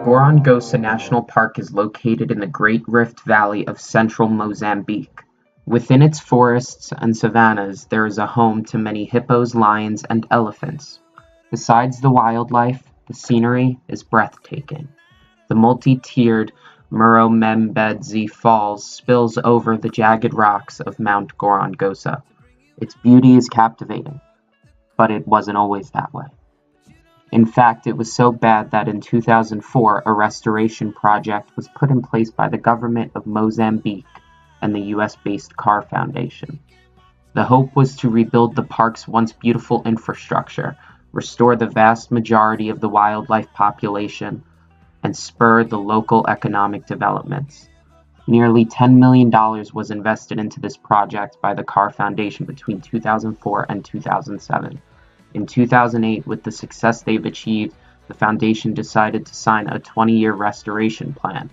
Gorongosa National Park is located in the Great Rift Valley of central Mozambique. Within its forests and savannas there is a home to many hippos, lions, and elephants. Besides the wildlife, the scenery is breathtaking. The multi-tiered Murromembezi Falls spills over the jagged rocks of Mount Gorongosa. Its beauty is captivating, but it wasn't always that way. In fact, it was so bad that in 2004 a restoration project was put in place by the government of Mozambique and the US-based Carr Foundation. The hope was to rebuild the park's once beautiful infrastructure, restore the vast majority of the wildlife population, and spur the local economic developments. Nearly $10 million was invested into this project by the Carr Foundation between 2004 and 2007. In 2008, with the success they've achieved, the foundation decided to sign a 20-year restoration plan.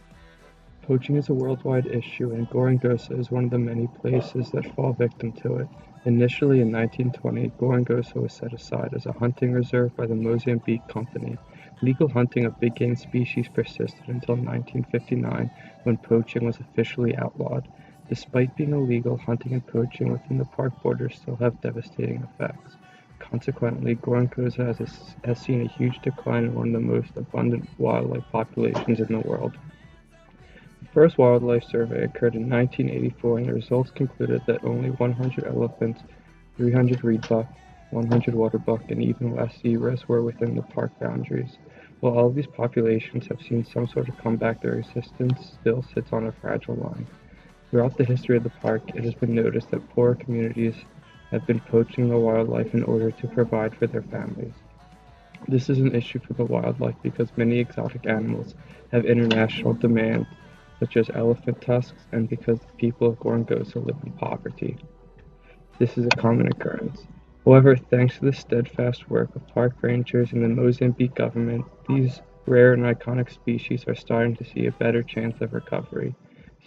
Poaching is a worldwide issue, and Gorongosa is one of the many places that fall victim to it. Initially in 1920, Gorongosa was set aside as a hunting reserve by the Mozambique Company. Legal hunting of big game species persisted until 1959, when poaching was officially outlawed. Despite being illegal, hunting and poaching within the park borders still have devastating effects. Consequently, Gorongosa has seen a huge decline in one of the most abundant wildlife populations in the world. The first wildlife survey occurred in 1984, and the results concluded that only 100 elephants, 300 reedbuck, 100 waterbuck, and even less zebras were within the park boundaries. While all of these populations have seen some sort of comeback, their existence still sits on a fragile line. Throughout the history of the park, it has been noticed that poorer communities have been poaching the wildlife in order to provide for their families. This is an issue for the wildlife because many exotic animals have international demand, such as elephant tusks, and because the people of Gorongosa live in poverty. This is a common occurrence. However, thanks to the steadfast work of park rangers and the Mozambique government, these rare and iconic species are starting to see a better chance of recovery.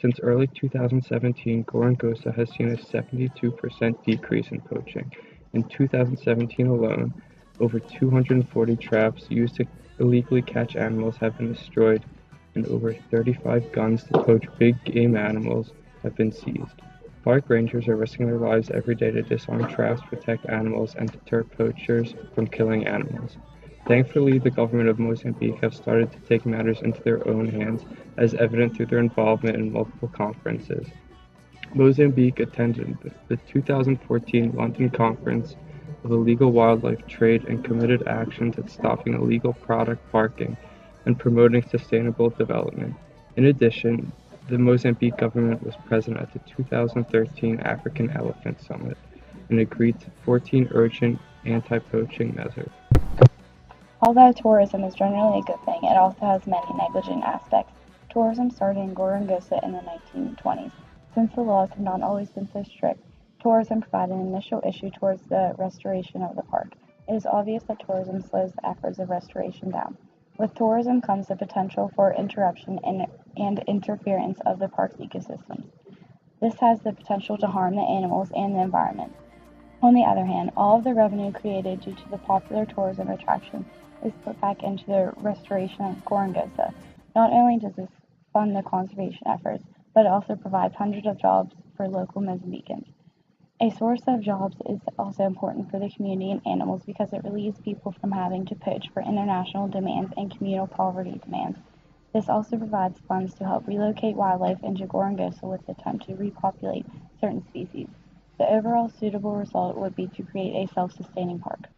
Since early 2017, Gorongosa has seen a 72% decrease in poaching. In 2017 alone, over 240 traps used to illegally catch animals have been destroyed, and over 35 guns to poach big game animals have been seized. Park rangers are risking their lives every day to disarm traps, protect animals, and deter poachers from killing animals. Thankfully, the government of Mozambique have started to take matters into their own hands, as evident through their involvement in multiple conferences. Mozambique attended the 2014 London Conference of Illegal Wildlife Trade and committed actions at stopping illegal product parking and promoting sustainable development. In addition, the Mozambique government was present at the 2013 African Elephant Summit and agreed to 14 urgent anti-poaching measures. Although tourism is generally a good thing, it also has many negligent aspects. Tourism started in Gorongosa in the 1920s. Since the laws have not always been so strict, tourism provided an initial issue towards the restoration of the park. It is obvious that tourism slows the efforts of restoration down. With tourism comes the potential for interruption and interference of the park's ecosystems. This has the potential to harm the animals and the environment. On the other hand, all of the revenue created due to the popular tourism attraction is put back into the restoration of Gorongosa. Not only does this fund the conservation efforts, but it also provides hundreds of jobs for local Mozambicans. A source of jobs is also important for the community and animals because it relieves people from having to poach for international demands and communal poverty demands. This also provides funds to help relocate wildlife into Gorongosa with the attempt to repopulate certain species. The overall suitable result would be to create a self-sustaining park.